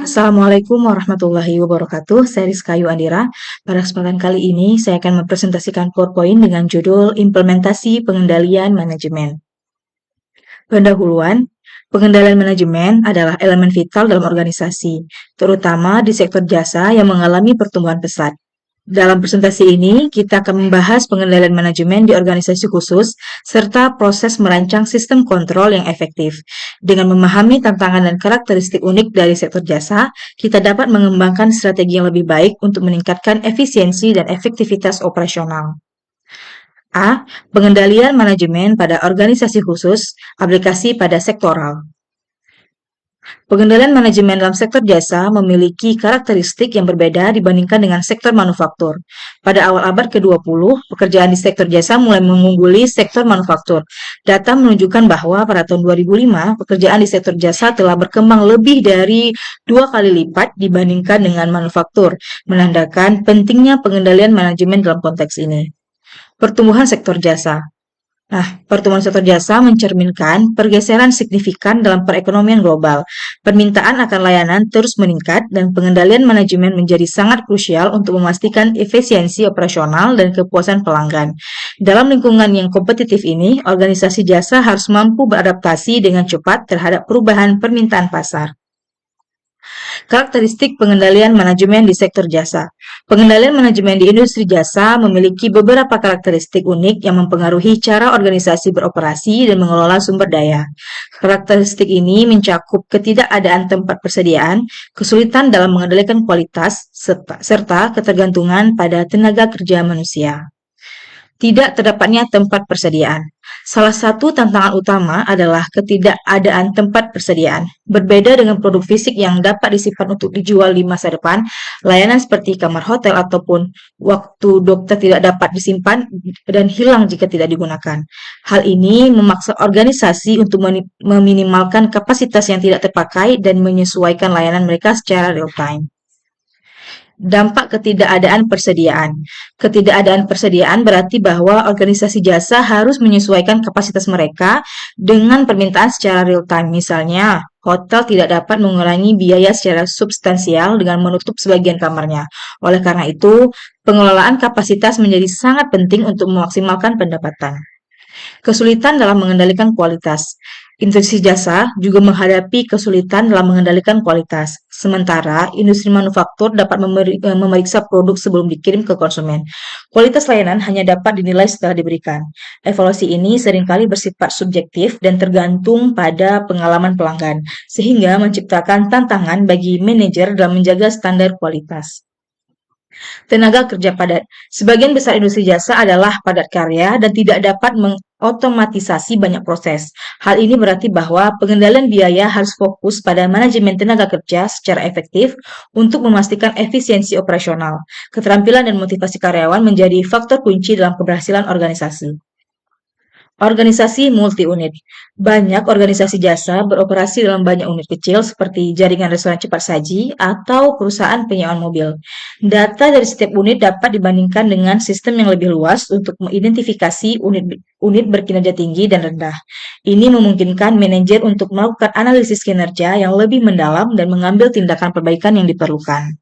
Assalamualaikum warahmatullahi wabarakatuh. Saya Rizkayu Andira. Pada kesempatan kali ini, saya akan mempresentasikan PowerPoint dengan judul Implementasi Pengendalian Manajemen. Pendahuluan, pengendalian manajemen adalah elemen vital dalam organisasi, terutama di sektor jasa yang mengalami pertumbuhan pesat. Dalam presentasi ini, kita akan membahas pengendalian manajemen di organisasi khusus, serta proses merancang sistem kontrol yang efektif. Dengan memahami tantangan dan karakteristik unik dari sektor jasa, kita dapat mengembangkan strategi yang lebih baik untuk meningkatkan efisiensi dan efektivitas operasional. A. Pengendalian manajemen pada organisasi khusus, aplikasi pada sektoral. Pengendalian manajemen dalam sektor jasa memiliki karakteristik yang berbeda dibandingkan dengan sektor manufaktur. Pada awal abad ke-20, pekerjaan di sektor jasa mulai mengungguli sektor manufaktur. Data menunjukkan bahwa pada tahun 2005, pekerjaan di sektor jasa telah berkembang lebih dari 2 kali lipat dibandingkan dengan manufaktur, menandakan pentingnya pengendalian manajemen dalam konteks ini. Pertumbuhan sektor jasa. Pertumbuhan sektor jasa mencerminkan pergeseran signifikan dalam perekonomian global. Permintaan akan layanan terus meningkat dan pengendalian manajemen menjadi sangat krusial untuk memastikan efisiensi operasional dan kepuasan pelanggan. Dalam lingkungan yang kompetitif ini, organisasi jasa harus mampu beradaptasi dengan cepat terhadap perubahan permintaan pasar. Karakteristik pengendalian manajemen di sektor jasa. Pengendalian manajemen di industri jasa memiliki beberapa karakteristik unik yang mempengaruhi cara organisasi beroperasi dan mengelola sumber daya. Karakteristik ini mencakup ketidakadaan tempat persediaan, kesulitan dalam mengendalikan kualitas, serta ketergantungan pada tenaga kerja manusia. Tidak terdapatnya tempat persediaan. Salah satu tantangan utama adalah ketidakadaan tempat persediaan. Berbeda dengan produk fisik yang dapat disimpan untuk dijual di masa depan, layanan seperti kamar hotel ataupun waktu dokter tidak dapat disimpan dan hilang jika tidak digunakan. Hal ini memaksa organisasi untuk meminimalkan kapasitas yang tidak terpakai dan menyesuaikan layanan mereka secara real time. Dampak ketidakadaan persediaan. Ketidakadaan persediaan berarti bahwa organisasi jasa harus menyesuaikan kapasitas mereka dengan permintaan secara real time. Misalnya, hotel tidak dapat mengurangi biaya secara substansial dengan menutup sebagian kamarnya. Oleh karena itu, pengelolaan kapasitas menjadi sangat penting untuk memaksimalkan pendapatan. Kesulitan dalam mengendalikan kualitas. Industri jasa juga menghadapi kesulitan dalam mengendalikan kualitas. Sementara, industri manufaktur dapat memeriksa produk sebelum dikirim ke konsumen. Kualitas layanan hanya dapat dinilai setelah diberikan. Evaluasi ini seringkali bersifat subjektif dan tergantung pada pengalaman pelanggan, sehingga menciptakan tantangan bagi manajer dalam menjaga standar kualitas. Tenaga kerja padat. Sebagian besar industri jasa adalah padat karya dan tidak dapat mengotomatisasi banyak proses. Hal ini berarti bahwa pengendalian biaya harus fokus pada manajemen tenaga kerja secara efektif untuk memastikan efisiensi operasional. Keterampilan dan motivasi karyawan menjadi faktor kunci dalam keberhasilan organisasi. Organisasi multi-unit. Banyak organisasi jasa beroperasi dalam banyak unit kecil seperti jaringan restoran cepat saji atau perusahaan penyewaan mobil. Data dari setiap unit dapat dibandingkan dengan sistem yang lebih luas untuk mengidentifikasi unit berkinerja tinggi dan rendah. Ini memungkinkan manajer untuk melakukan analisis kinerja yang lebih mendalam dan mengambil tindakan perbaikan yang diperlukan.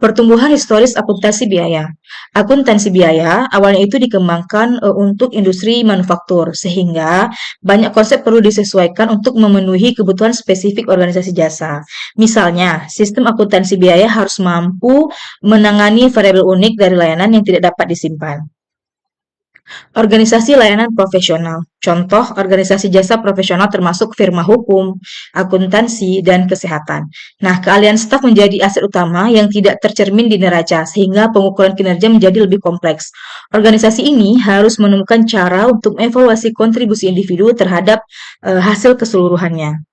Pertumbuhan historis akuntansi biaya. Akuntansi biaya awalnya itu dikembangkan untuk industri manufaktur, sehingga banyak konsep perlu disesuaikan untuk memenuhi kebutuhan spesifik organisasi jasa. Misalnya, sistem akuntansi biaya harus mampu menangani variabel unik dari layanan yang tidak dapat disimpan. Organisasi layanan profesional. Contoh, organisasi jasa profesional termasuk firma hukum, akuntansi, dan kesehatan. Keahlian staf menjadi aset utama yang tidak tercermin di neraca, sehingga pengukuran kinerja menjadi lebih kompleks. Organisasi ini harus menemukan cara untuk mengevaluasi kontribusi individu terhadap hasil keseluruhannya.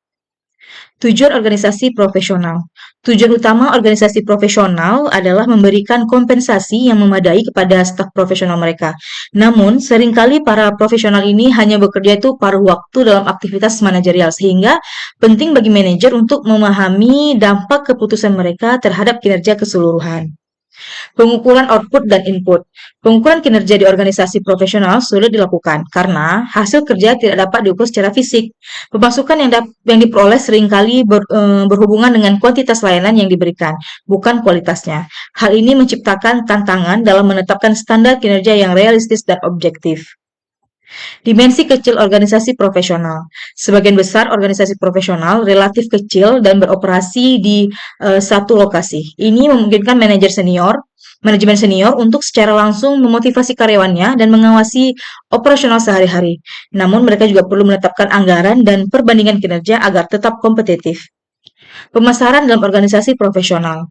Tujuan organisasi profesional. Tujuan utama organisasi profesional adalah memberikan kompensasi yang memadai kepada staf profesional mereka. Namun, seringkali para profesional ini hanya bekerja itu paruh waktu dalam aktivitas manajerial, sehingga penting bagi manajer untuk memahami dampak keputusan mereka terhadap kinerja keseluruhan. Pengukuran output dan input. Pengukuran kinerja di organisasi profesional sulit dilakukan karena hasil kerja tidak dapat diukur secara fisik. Pemasukan yang diperoleh seringkali berhubungan dengan kuantitas layanan yang diberikan, bukan kualitasnya. Hal ini menciptakan tantangan dalam menetapkan standar kinerja yang realistis dan objektif. Dimensi kecil organisasi profesional. Sebagian besar organisasi profesional relatif kecil dan beroperasi di satu lokasi. Ini memungkinkan manajemen senior untuk secara langsung memotivasi karyawannya dan mengawasi operasional sehari-hari. Namun mereka juga perlu menetapkan anggaran dan perbandingan kinerja agar tetap kompetitif. Pemasaran dalam organisasi profesional.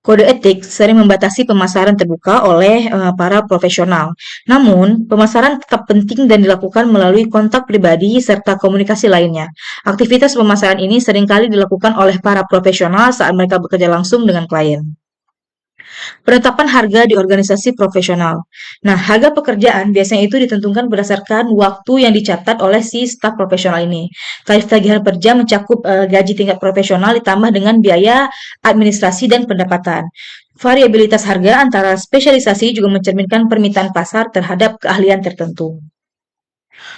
Kode etik sering membatasi pemasaran terbuka oleh para profesional. Namun, pemasaran tetap penting dan dilakukan melalui kontak pribadi serta komunikasi lainnya. Aktivitas pemasaran ini seringkali dilakukan oleh para profesional saat mereka bekerja langsung dengan klien. Penetapan harga di organisasi profesional. Nah, harga pekerjaan biasanya itu ditentukan berdasarkan waktu yang dicatat oleh si staf profesional ini. Tarif tagihan per jam mencakup gaji tingkat profesional ditambah dengan biaya administrasi dan pendapatan. Variabilitas harga antara spesialisasi juga mencerminkan permintaan pasar terhadap keahlian tertentu.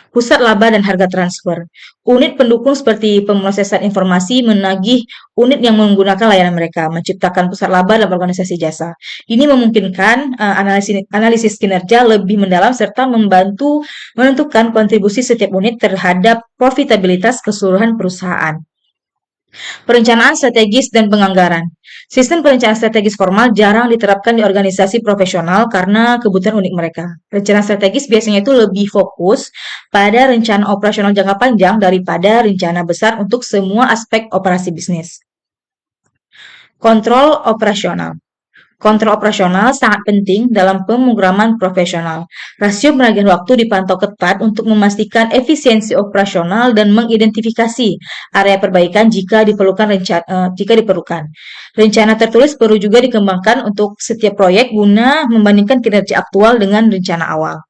Pusat laba dan harga transfer. Unit pendukung seperti pemrosesan informasi menagih unit yang menggunakan layanan mereka, menciptakan pusat laba dalam organisasi jasa. Ini memungkinkan analisis kinerja lebih mendalam serta membantu menentukan kontribusi setiap unit terhadap profitabilitas keseluruhan perusahaan. Perencanaan strategis dan penganggaran. Sistem perencanaan strategis formal jarang diterapkan di organisasi profesional karena kebutuhan unik mereka. Rencana strategis biasanya itu lebih fokus pada rencana operasional jangka panjang daripada rencana besar untuk semua aspek operasi bisnis. Kontrol operasional. Kontrol operasional sangat penting dalam pemrograman profesional. Rasio penagihan waktu dipantau ketat untuk memastikan efisiensi operasional dan mengidentifikasi area perbaikan jika diperlukan. Rencana tertulis perlu juga dikembangkan untuk setiap proyek guna membandingkan kinerja aktual dengan rencana awal.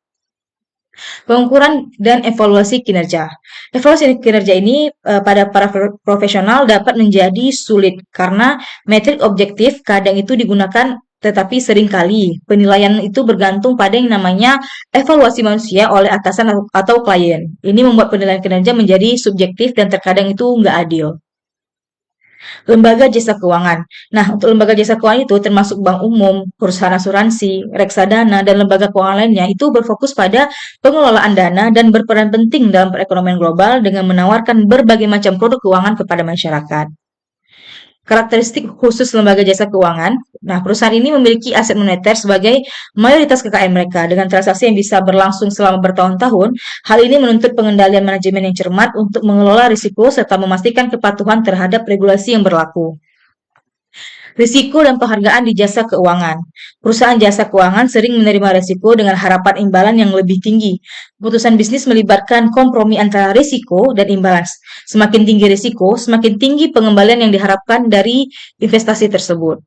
Pengukuran dan evaluasi kinerja. Evaluasi kinerja ini pada para profesional dapat menjadi sulit karena metrik objektif kadang itu digunakan tetapi seringkali penilaian itu bergantung pada yang namanya evaluasi manusia oleh atasan atau klien. Ini membuat penilaian kinerja menjadi subjektif dan terkadang itu nggak adil. Lembaga jasa keuangan. Nah, untuk lembaga jasa keuangan itu termasuk bank umum, perusahaan asuransi, reksadana, dan lembaga keuangan lainnya itu berfokus pada pengelolaan dana dan berperan penting dalam perekonomian global dengan menawarkan berbagai macam produk keuangan kepada masyarakat. Karakteristik khusus lembaga jasa keuangan. Nah, perusahaan ini memiliki aset moneter sebagai mayoritas kekayaan mereka dengan transaksi yang bisa berlangsung selama bertahun-tahun. Hal ini menuntut pengendalian manajemen yang cermat untuk mengelola risiko serta memastikan kepatuhan terhadap regulasi yang berlaku. Risiko dan penghargaan di jasa keuangan. Perusahaan jasa keuangan sering menerima risiko dengan harapan imbalan yang lebih tinggi. Keputusan bisnis melibatkan kompromi antara risiko dan imbalan. Semakin tinggi risiko, semakin tinggi pengembalian yang diharapkan dari investasi tersebut.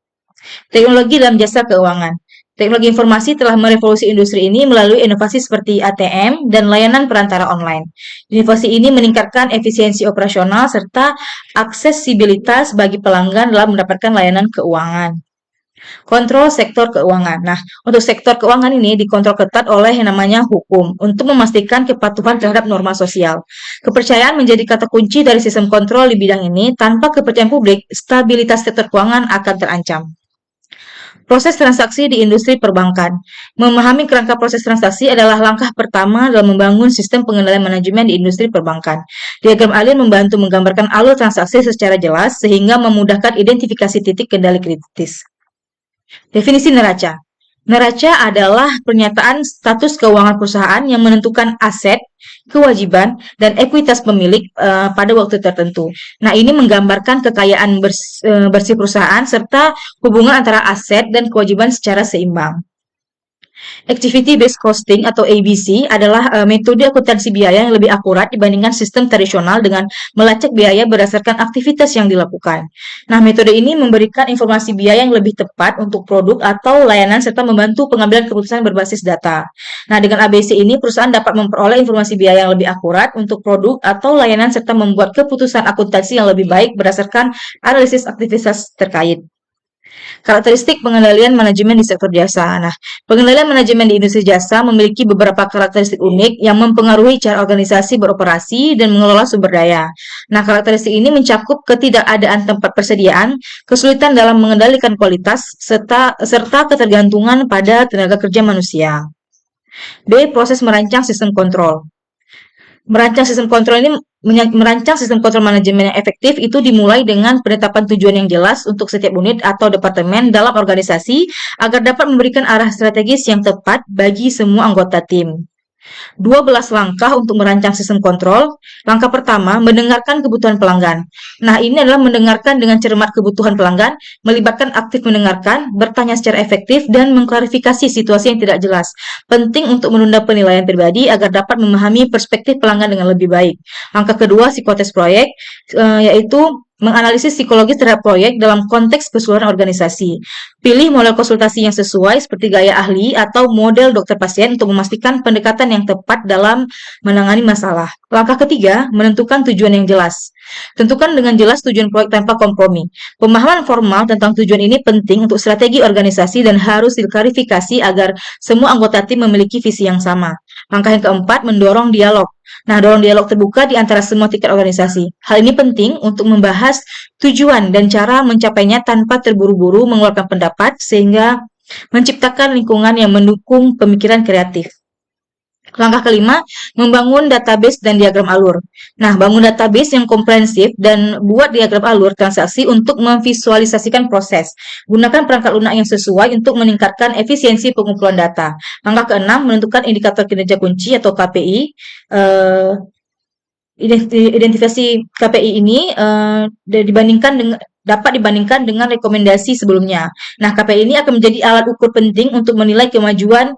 Teknologi dalam jasa keuangan. Teknologi informasi telah merevolusi industri ini melalui inovasi seperti ATM dan layanan perantara online. Inovasi ini meningkatkan efisiensi operasional serta aksesibilitas bagi pelanggan dalam mendapatkan layanan keuangan. Kontrol sektor keuangan. Nah, untuk sektor keuangan ini dikontrol ketat oleh yang namanya hukum untuk memastikan kepatuhan terhadap norma sosial. Kepercayaan menjadi kata kunci dari sistem kontrol di bidang ini. Tanpa kepercayaan publik, stabilitas sektor keuangan akan terancam. Proses transaksi di industri perbankan. Memahami kerangka proses transaksi adalah langkah pertama dalam membangun sistem pengendalian manajemen di industri perbankan. Diagram alien membantu menggambarkan alur transaksi secara jelas sehingga memudahkan identifikasi titik kendali kritis. Definisi neraca. Neraca adalah pernyataan status keuangan perusahaan yang menentukan aset, kewajiban, dan ekuitas pemilik pada waktu tertentu. Nah, ini menggambarkan kekayaan bersih perusahaan serta hubungan antara aset dan kewajiban secara seimbang. Activity Based Costing atau ABC adalah metode akuntansi biaya yang lebih akurat dibandingkan sistem tradisional dengan melacak biaya berdasarkan aktivitas yang dilakukan. Nah, metode ini memberikan informasi biaya yang lebih tepat untuk produk atau layanan serta membantu pengambilan keputusan berbasis data. Nah, dengan ABC ini perusahaan dapat memperoleh informasi biaya yang lebih akurat untuk produk atau layanan serta membuat keputusan akuntansi yang lebih baik berdasarkan analisis aktivitas terkait. Karakteristik pengendalian manajemen di sektor jasa. Nah, pengendalian manajemen di industri jasa memiliki beberapa karakteristik unik yang mempengaruhi cara organisasi beroperasi dan mengelola sumber daya. Nah, karakteristik ini mencakup ketidakadaan tempat persediaan, kesulitan dalam mengendalikan kualitas, serta ketergantungan pada tenaga kerja manusia. B. Proses merancang sistem kontrol. Merancang sistem kontrol manajemen yang efektif itu dimulai dengan penetapan tujuan yang jelas untuk setiap unit atau departemen dalam organisasi agar dapat memberikan arah strategis yang tepat bagi semua anggota tim. 12 langkah untuk merancang sistem kontrol. Langkah pertama, mendengarkan kebutuhan pelanggan. Nah, ini adalah mendengarkan dengan cermat kebutuhan pelanggan, melibatkan aktif mendengarkan, bertanya secara efektif, dan mengklarifikasi situasi yang tidak jelas. Penting untuk menunda penilaian pribadi agar dapat memahami perspektif pelanggan dengan lebih baik. Langkah kedua, psikotes proyek, yaitu menganalisis psikologis terhadap proyek dalam konteks keseluruhan organisasi. Pilih model konsultasi yang sesuai seperti gaya ahli atau model dokter pasien untuk memastikan pendekatan yang tepat dalam menangani masalah. Langkah ketiga, menentukan tujuan yang jelas. Tentukan dengan jelas tujuan proyek tanpa kompromi. Pemahaman formal tentang tujuan ini penting untuk strategi organisasi dan harus diklarifikasi agar semua anggota tim memiliki visi yang sama. Langkah yang keempat, mendorong dialog. Nah, dorong dialog terbuka di antara semua tingkat organisasi. Hal ini penting untuk membahas tujuan dan cara mencapainya tanpa terburu-buru mengeluarkan pendapat sehingga menciptakan lingkungan yang mendukung pemikiran kreatif. Langkah kelima, membangun database dan diagram alur. Nah, bangun database yang komprehensif dan buat diagram alur transaksi untuk memvisualisasikan proses. Gunakan perangkat lunak yang sesuai untuk meningkatkan efisiensi pengumpulan data. Langkah keenam, menentukan indikator kinerja kunci atau KPI. Identifikasi KPI ini dapat dibandingkan dengan rekomendasi sebelumnya. Nah, KPI ini akan menjadi alat ukur penting untuk menilai kemajuan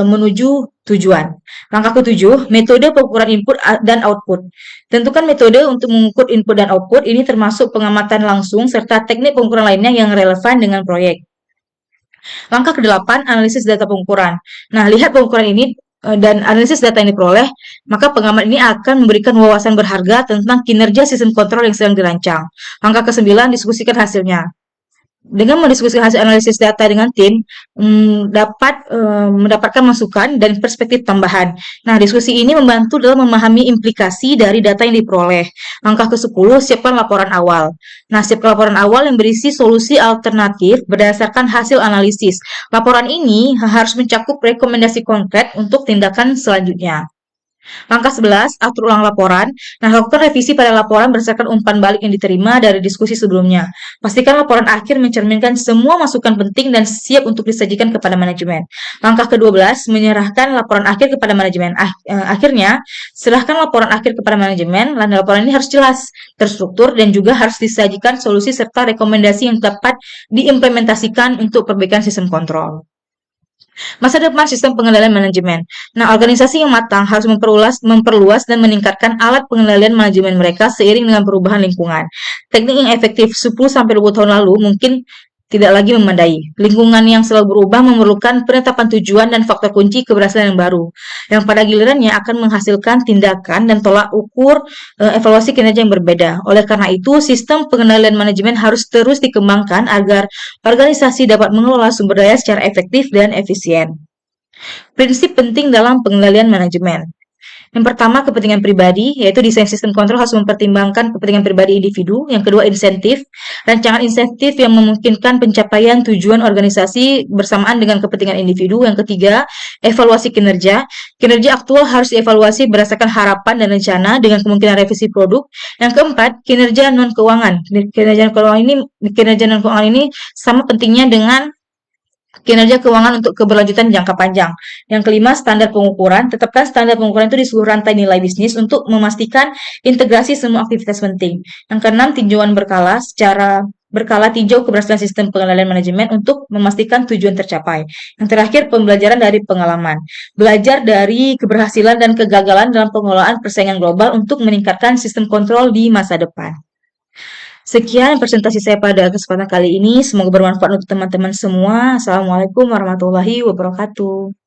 menuju tujuan. Langkah ketujuh, metode pengukuran input dan output. Tentukan metode untuk mengukur input dan output, ini termasuk pengamatan langsung serta teknik pengukuran lainnya yang relevan dengan proyek. Langkah ke-8, analisis data pengukuran. Nah, lihat pengukuran ini dan analisis data yang diperoleh, maka pengamat ini akan memberikan wawasan berharga tentang kinerja sistem kontrol yang sedang dirancang. Langkah ke-9, diskusikan hasilnya. Dengan mendiskusikan hasil analisis data dengan tim, dapat mendapatkan masukan dan perspektif tambahan. Nah, diskusi ini membantu dalam memahami implikasi dari data yang diperoleh. Langkah ke-10, siapkan laporan awal. Nah, siapkan laporan awal yang berisi solusi alternatif berdasarkan hasil analisis. Laporan ini harus mencakup rekomendasi konkret untuk tindakan selanjutnya. Langkah 11, atur ulang laporan. Nah, lakukan revisi pada laporan berdasarkan umpan balik yang diterima dari diskusi sebelumnya. Pastikan laporan akhir mencerminkan semua masukan penting dan siap untuk disajikan kepada manajemen. Langkah ke-12, menyerahkan laporan akhir kepada manajemen. Akhirnya, serahkan laporan akhir kepada manajemen, dan laporan ini harus jelas, terstruktur, dan juga harus disajikan solusi serta rekomendasi yang dapat diimplementasikan untuk perbaikan sistem kontrol. Masa depan sistem pengendalian manajemen. Nah, organisasi yang matang harus memperluas dan meningkatkan alat pengendalian manajemen mereka seiring dengan perubahan lingkungan. Teknik yang efektif 10-20 tahun lalu mungkin tidak lagi memadai. Lingkungan yang selalu berubah memerlukan penetapan tujuan dan faktor kunci keberhasilan yang baru, yang pada gilirannya akan menghasilkan tindakan dan tolak ukur evaluasi kinerja yang berbeda. Oleh karena itu, sistem pengendalian manajemen harus terus dikembangkan agar organisasi dapat mengelola sumber daya secara efektif dan efisien. Prinsip penting dalam pengendalian manajemen. Yang pertama, kepentingan pribadi, yaitu desain sistem kontrol harus mempertimbangkan kepentingan pribadi individu. Yang kedua, insentif. Rancangan insentif yang memungkinkan pencapaian tujuan organisasi bersamaan dengan kepentingan individu. Yang ketiga, evaluasi kinerja. Kinerja aktual harus dievaluasi berdasarkan harapan dan rencana dengan kemungkinan revisi produk. Yang keempat, kinerja non-keuangan. Kinerja non-keuangan ini sama pentingnya dengan kinerja keuangan untuk keberlanjutan jangka panjang. Yang kelima, standar pengukuran. Tetapkan standar pengukuran itu di seluruh rantai nilai bisnis untuk memastikan integrasi semua aktivitas penting. Yang keenam, tinjauan berkala. Secara berkala tinjau keberhasilan sistem pengendalian manajemen untuk memastikan tujuan tercapai. Yang terakhir, pembelajaran dari pengalaman. Belajar dari keberhasilan dan kegagalan dalam pengelolaan persaingan global untuk meningkatkan sistem kontrol di masa depan. Sekian presentasi saya pada kesempatan kali ini. Semoga bermanfaat untuk teman-teman semua. Assalamualaikum warahmatullahi wabarakatuh.